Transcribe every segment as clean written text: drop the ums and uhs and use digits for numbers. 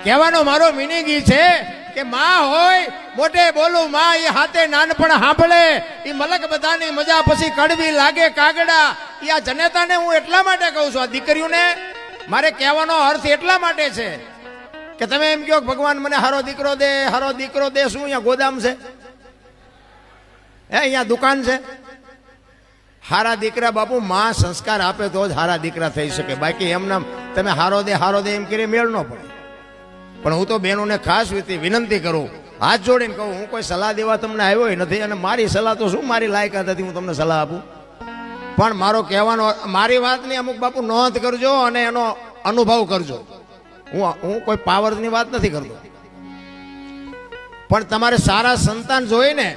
કહેવાનો મારો મિનિંગ ઈ છે કે માં હોય મોટે બોલું માં એ હાથે નાનપણ સાંભળે એ મલક બધાની મજા પછી કડવી લાગે કાગડા એ આ જનેતાને હું એટલા માટે કહું છું આ દીકરીઓને મારે કહેવાનો અર્થ એટલા માટે છે કે તમે એમ કહો ભગવાન મને હારો દીકરો દે શું અહીંયા ગોદામ છે હે અહીંયા દુકાન છે હારા દીકરા બાપુ માં સંસ્કાર આપે તો જ હારા દીકરા થઈ શકે બાકી એમને તમે હારો દે એમ કરી મેળ ન પડે પણ હું તો બહેનોને ખાસ વિનંતી કરું હાથ જોડીને કહું હું કોઈ સલાહ દેવા તમને આવ્યો નથી અને મારી સલાહ તો શું મારી લાયકાત હતી હું તમને સલાહ આપું પણ મારો કહેવાનો મારી વાતની અમુક બાપુ નોંધ કરજો અને એનો અનુભવ કરજો હું કોઈ પાવરની વાત નથી કરતો પણ તમારે સારા સંતાન જોઈએ ને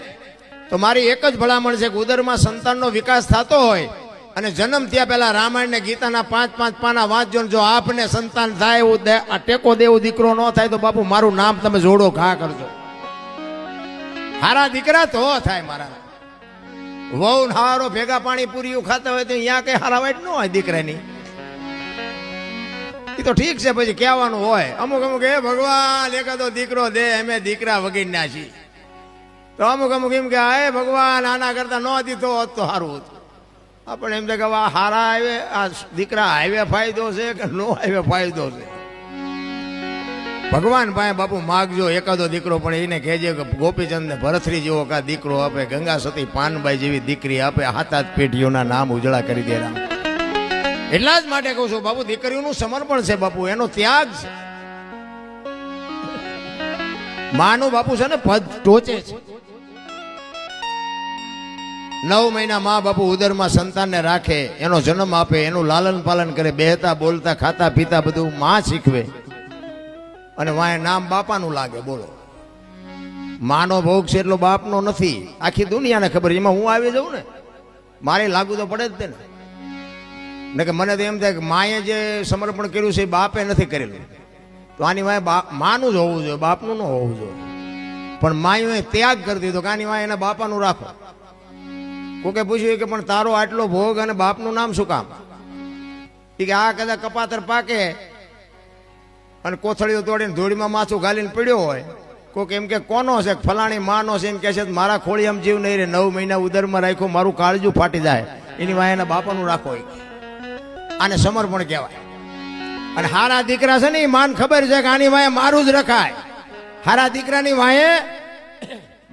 તો મારી એક જ ભલામણ છે કે ઉદરમાં સંતાનનો વિકાસ થતો હોય અને જન્મ થયા પહેલા રામાયણ ને ગીતાના 5-5 પાના વાંચજો જો આપને સંતાન થાય એવું આ ટેકો દેવું દીકરો ન થાય તો બાપુ મારું નામ તમે જોડો ઘા કરજો હારા દીકરા તો થાય મારા વહુ હારો ભેગા પાણી પૂરી ખાતા હોય તો અહીંયા કઈ હારા વાઈટ ન હોય દીકરાની એ તો ઠીક છે પછી કહેવાનું હોય અમુક એ ભગવાન એકાદો દીકરો દે અમે દીકરા વગર ના છીએ તો અમુક એમ કે હે ભગવાન આના કરતા ન દીધો હોત તો સારું હતું આપણે એમ કે હારા આવે આ દીકરા હાઈવે ફાયદો છે કે નો હાઈવે ફાયદો છે ભગવાન પાસે બાપુ માગજો એકાદો દીકરો પણ એને કહેજે કે ગોપીચંદ ને ભરતરી જેવો કા દીકરો આપે ગંગા સતી પાનબાઈ જેવી દીકરી આપે હાથ પેઢીઓના નામ ઉજળા કરી દે રામ એટલા જ માટે કહું છું બાપુ દીકરીઓનું સમર્પણ છે બાપુ એનો ત્યાગ છે માનું બાપુ છે ને પદ ટોચે છે 9 મહિના મા બાપુ ઉદરમાં સંતાનને રાખે એનો જન્મ આપે એનું લાલન પાલન કરે બેહતા બોલતા ખાતા પીતા બધું માં શીખવે અને વાય નામ બાપાનું લાગે બોલો માનો ભોગ છે એટલો બાપનો નથી આખી દુનિયાને ખબર એમાં હું આવી જાઉં ને મારે લાગુ તો પડે જ ને કે મને તો એમ થાય કે માએ જે સમર્પણ કર્યું છે એ બાપે નથી કરેલું તો આની વાય માનું જ હોવું જોઈએ બાપનું ન હોવું જોઈએ પણ માએ ત્યાગ કરી દીધો કે આની વાય એના બાપાનું રાખો કોકે પૂછ્યું કે પણ તારો આટલો ભોગ અને બાપનું નામ શું કામ કે આ કદાચ કપાતર પાકે અને કોથળીઓ તોડીને ધૂળીમાં માથું ઘાલીને પડ્યો હોય કોક એમ કે કોનો છે ફલાણી માનો છે એમ કે છે મારા ખોળી આમ જીવ નહીં રે 9 મહિના ઉદરમાં રાખ્યો મારું કાળજું ફાટી જાય એની વાય એના બાપાનું રાખો આને સમર્પણ કહેવાય અને હારા દીકરા છે ને એ માન ખબર છે કે આની વાય મારું જ રખાય હારા દીકરાની વાય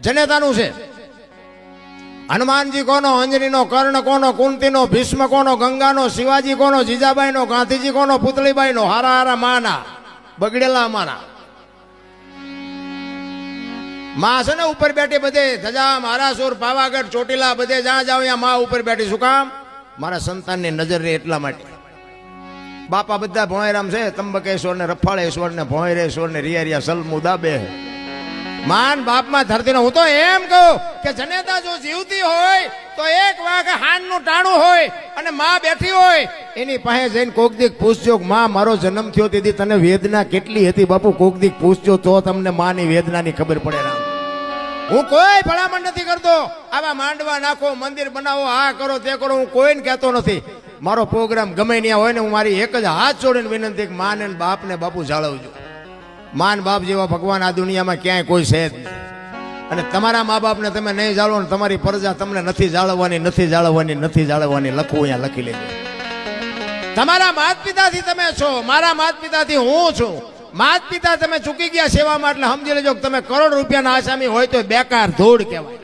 જનેતાનું છે હનુમાનજી કોનો અંજનીનો કર્ણ કોનો કુંતીનો ભીષ્મ કોનો ગંગાનો શિવાજી કોનો જીજાબાઈનો ગાંધીજી કોનો પુતળીબાઈનો હારા હારા માના બગડેલા અમારા માં છે ને ઉપર બેઠી બધે ધજા મહારાસુર પાવાગઢ ચોટીલા બધે જ્યાં જાવ ત્યાં માં ઉપર બેઠી શું કામ મારા સંતાનની નજર રહે એટલા માટે બાપા બધા ભોંયરામ છે ત્રંબકેશ્વર ને રફાળેશ્વર ને ભોંયરેશ્વર ને રિયા સલમુ દાબે માન બાપમાં ધરતી હું તો એમ કહું કે જનેતા જો જીવતી હોય તો એક વાગ હાનનું ટાણું હોય અને માં બેઠી હોય એની પાસે જઈને કોક દીક પૂછજો માં મારો જન્મ થયો તેથી તને વેદના કેટલી હતી બાપુ કોક દીક પૂછજો તો તમને માની વેદનાની ખબર પડે રામ હું કોઈ ભલામણ નથી કરતો આવા માંડવા નાખો મંદિર બનાવો આ કરો તે કરો હું કોઈને કહેતો નથી મારો પ્રોગ્રામ ગમે ત્યાં હોય ને હું મારી એક જ હાથ જોડીને વિનંતી કે માને બાપને બાપુ જાળવજો માન બાપ જેવા ભગવાન આ દુનિયામાં ક્યાંય કોઈ છે જ નહીં અને તમારા મા બાપને તમે નહીં જાળવો ને તમારી પ્રજા તમને નથી જાળવવાની લખવું અહીંયા લખી લેજો તમારા માત પિતાથી તમે છો મારા માત પિતાથી હું છું માત પિતા તમે ચૂકી ગયા સેવામાં એટલે સમજી લેજો કે તમે કરોડ રૂપિયાના આસામી હોય તો બેકાર ધૂળ કહેવાય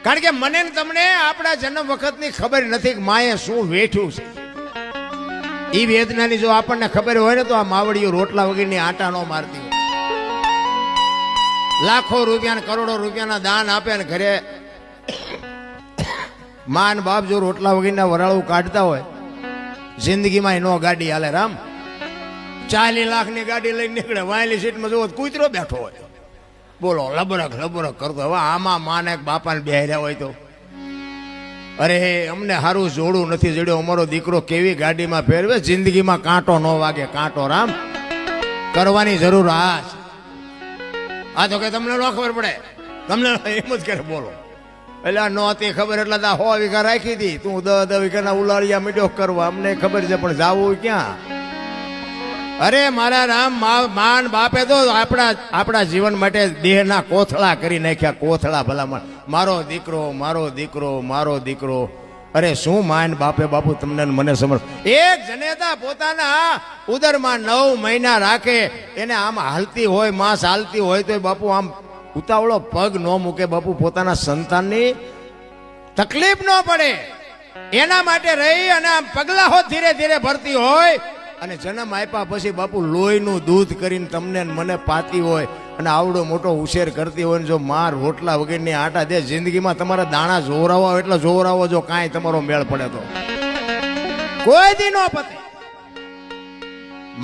કારણ કે મને તમને આપણા જન્મ વખતની ખબર નથી કે માએ શું વેઠ્યું છે એ વેદનાની જો આપણને ખબર હોય ને તો આ માવડીઓ રોટલા વગરની આટા નો મારતી હોય લાખો રૂપિયા કરોડો રૂપિયાના દાન આપે ને ઘરે માન બાપ જો રોટલા વગરના વરાળું કાઢતા હોય જિંદગીમાં નો ગાડી હાલે રામ 40 લાખની ગાડી લઈને નીકળે વાયલી સીટમાં જોવો કૂતરો બેઠો હોય બોલો લબરક કરતો હવે આમાં માને બાપાને બેહર્યા હોય તો અરે અમને સારું જોડું નથી જડ્યો અમારો દીકરો કેવી ગાડીમાં ફેરવે જિંદગીમાં કાંટો ન વાગે કાંટો રામ કરવાની જરૂર આ તો કે તમને ન ખબર પડે તમને એમ જ કરે બોલો એટલે નહોતી ખબર એટલે 100 વીઘા રાખી હતી તું 10 વીઘાના ઉલાળિયા મીડો કરવા અમને ખબર છે પણ જાવું ક્યાં અરે મારા રામ માન બાપે તો આપણા જીવન માટે દેહના કોથળા કરી નાખ્યા, કોથળા ભલામણ. મારો દીકરો, મારો દીકરો, મારો દીકરો. અરે શું માન બાપે બાપુ તમને ને મને સમજ. એક જનેતા પોતાના ઉદરમાં 9 મહિના રાખે, એને આમ હાલતી હોય, માસ હાલતી હોય તો બાપુ આમ ઉતાવળો પગ ન મૂકે બાપુ. પોતાના સંતાનની તકલીફ ન પડે એના માટે રહી અને આમ પગલા હોત ધીરે ધીરે ભરતી હોય. અને જન્મ આપ્યા પછી બાપુ લોહીનું દૂધ કરીને તમને મને પાતી હોય અને આવડો મોટો ઉછેર કરતી હોય ને જો માર રોટલા વગેરેની આટા દે. જિંદગીમાં તમારા દાણા જોવરાવો એટલે જોવરાવો, જો કાંઈ તમારો મેળ પડે તો કોઈ દી નો પતે.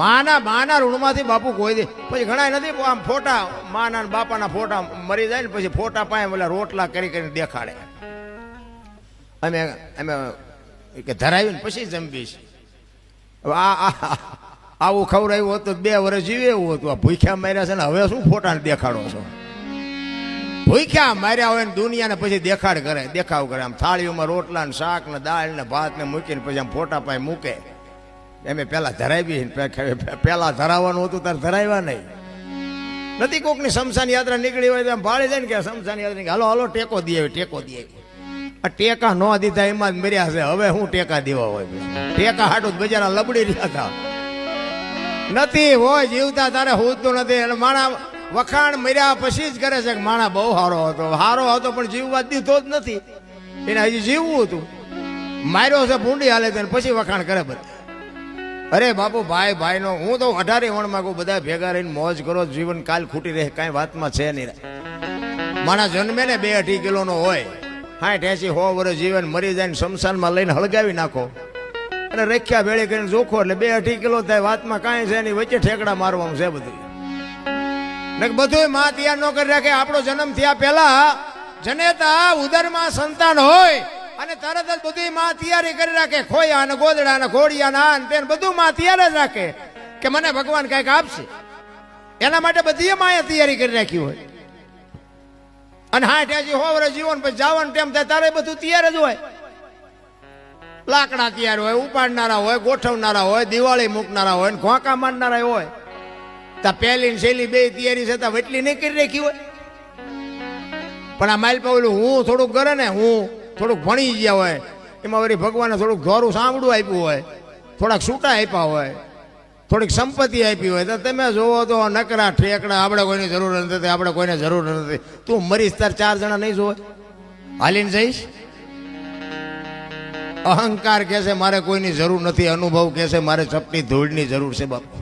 માના ઋણમાંથી બાપુ કોઈ દી. પછી ઘણા નથી આમ ફોટા માના બાપાના ફોટા મરી જાય ને પછી ફોટા પાસે ઓલા રોટલા કરી કરીને દેખાડે. અમે અમે કે ધરાવીને પછી જમીશ. આવું ખવડાવ્યું હોત તો 2 વર્ષ જીવે એવું હતું. આ ભૂખ્યા માર્યા છે ને હવે શું ફોટાને દેખાડો છો? ભૂખ્યા માર્યા હોય ને દુનિયાને પછી દેખાવ કરે. આમ થાળીઓમાં રોટલા ને શાક ને દાળ ને ભાત ને મૂકીને પછી આમ ફોટા પાસે મૂકે. એમ પેલા ધરાવી, પેલા ધરાવવાનું હતું તારે ધરાવ્યા નહીં નથી. કોકની શમશાન યાત્રા નીકળી હોય તો આમ ભાળી જાય ને કે શમશાન યાત્રા હાલો હાલો ટેકો દે, ટેકો દે. આ ટેકા ન દીધા એમાં જ મર્યા છે. હવે શું ટેકા દેવા હોય? ટેકા હાટું બજારા લબડી રહ્યા હતા નથી હોય જીવતા તારે હોતું નથી. અને માણા વખાણ મર્યા પછી જ કરે છે કે માણા બહુ સારો હતો પણ જીવવા દીધો જ નથી. એને હજી જીવવું હતું. માર્યો છે ભૂંડી હાલે છે પછી વખાણ કરે બધા. અરે બાપુ ભાઈ નો હું તો 18 વણમાં કહું બધા ભેગા રહીને મોજ કરો. જીવન કાલ ખૂટી રહે કાંઈ વાતમાં છે નહીં. માણા જન્મે ને 2-2.5 કિલોનો હોય, 60-80 100 વર્ષ જીવન મરી જાય ને શમશાનમાં લઈને હળગાવી નાખો અને રખ્યા ભેળી કરીને જોખો એટલે 2-2.5 કિલો થાય. વાતમાં કાંઈ છે નહીં, વચ્ચે ઠેકડા મારવાનું છે બધું. બધું માં તૈયાર ન કરી રાખે. આપણો જન્મ થયા પહેલા જનેતા ઉદરમાં સંતાન હોય અને તરત જ બધું માં તૈયારી કરી રાખે. ખોયા અને ગોદડા ને ઘોડિયા ને આન તેને બધું માં તૈયાર જ રાખે કે મને ભગવાન કંઈક આપશે. એના માટે બધી માએ તૈયારી કરી રાખી હોય. અને 60-80 100 વર્ષ જીવન પછી જવાનું ટાઈમ થાય તારે બધું તૈયાર જ હોય. લાકડા તૈયાર હોય, ઉપાડનારા હોય, ગોઠવનારા હોય, દિવાળી મૂકનારા હોય ને ઘોંકા મારનારા હોય. તા પહેલી ને છેલ્લી 2 તૈયારી છતાં વટલી નહીં કરી રાખી હોય. પણ આ માઇલ પાવેલું હું થોડુંક કરે ને, હું થોડુંક ભણી ગયા હોય એમાં વળી ભગવાને થોડુંક ધોરું સાંભળું આપ્યું હોય, થોડાક છૂટા આપ્યા હોય, થોડીક સંપત્તિ આપી હોય તો તમે જોવો તો નકરા ઠેકડા. આપણે કોઈની જરૂર નથી, આપણે કોઈને જરૂર નથી. તું મરીશ તાર 4 જણા નહીં જોવે, હાલીને જઈશ. અહંકાર કહે છે મારે કોઈની જરૂર નથી, અનુભવ કહે છે મારે ચપટી ધૂળની જરૂર છે બાપુ.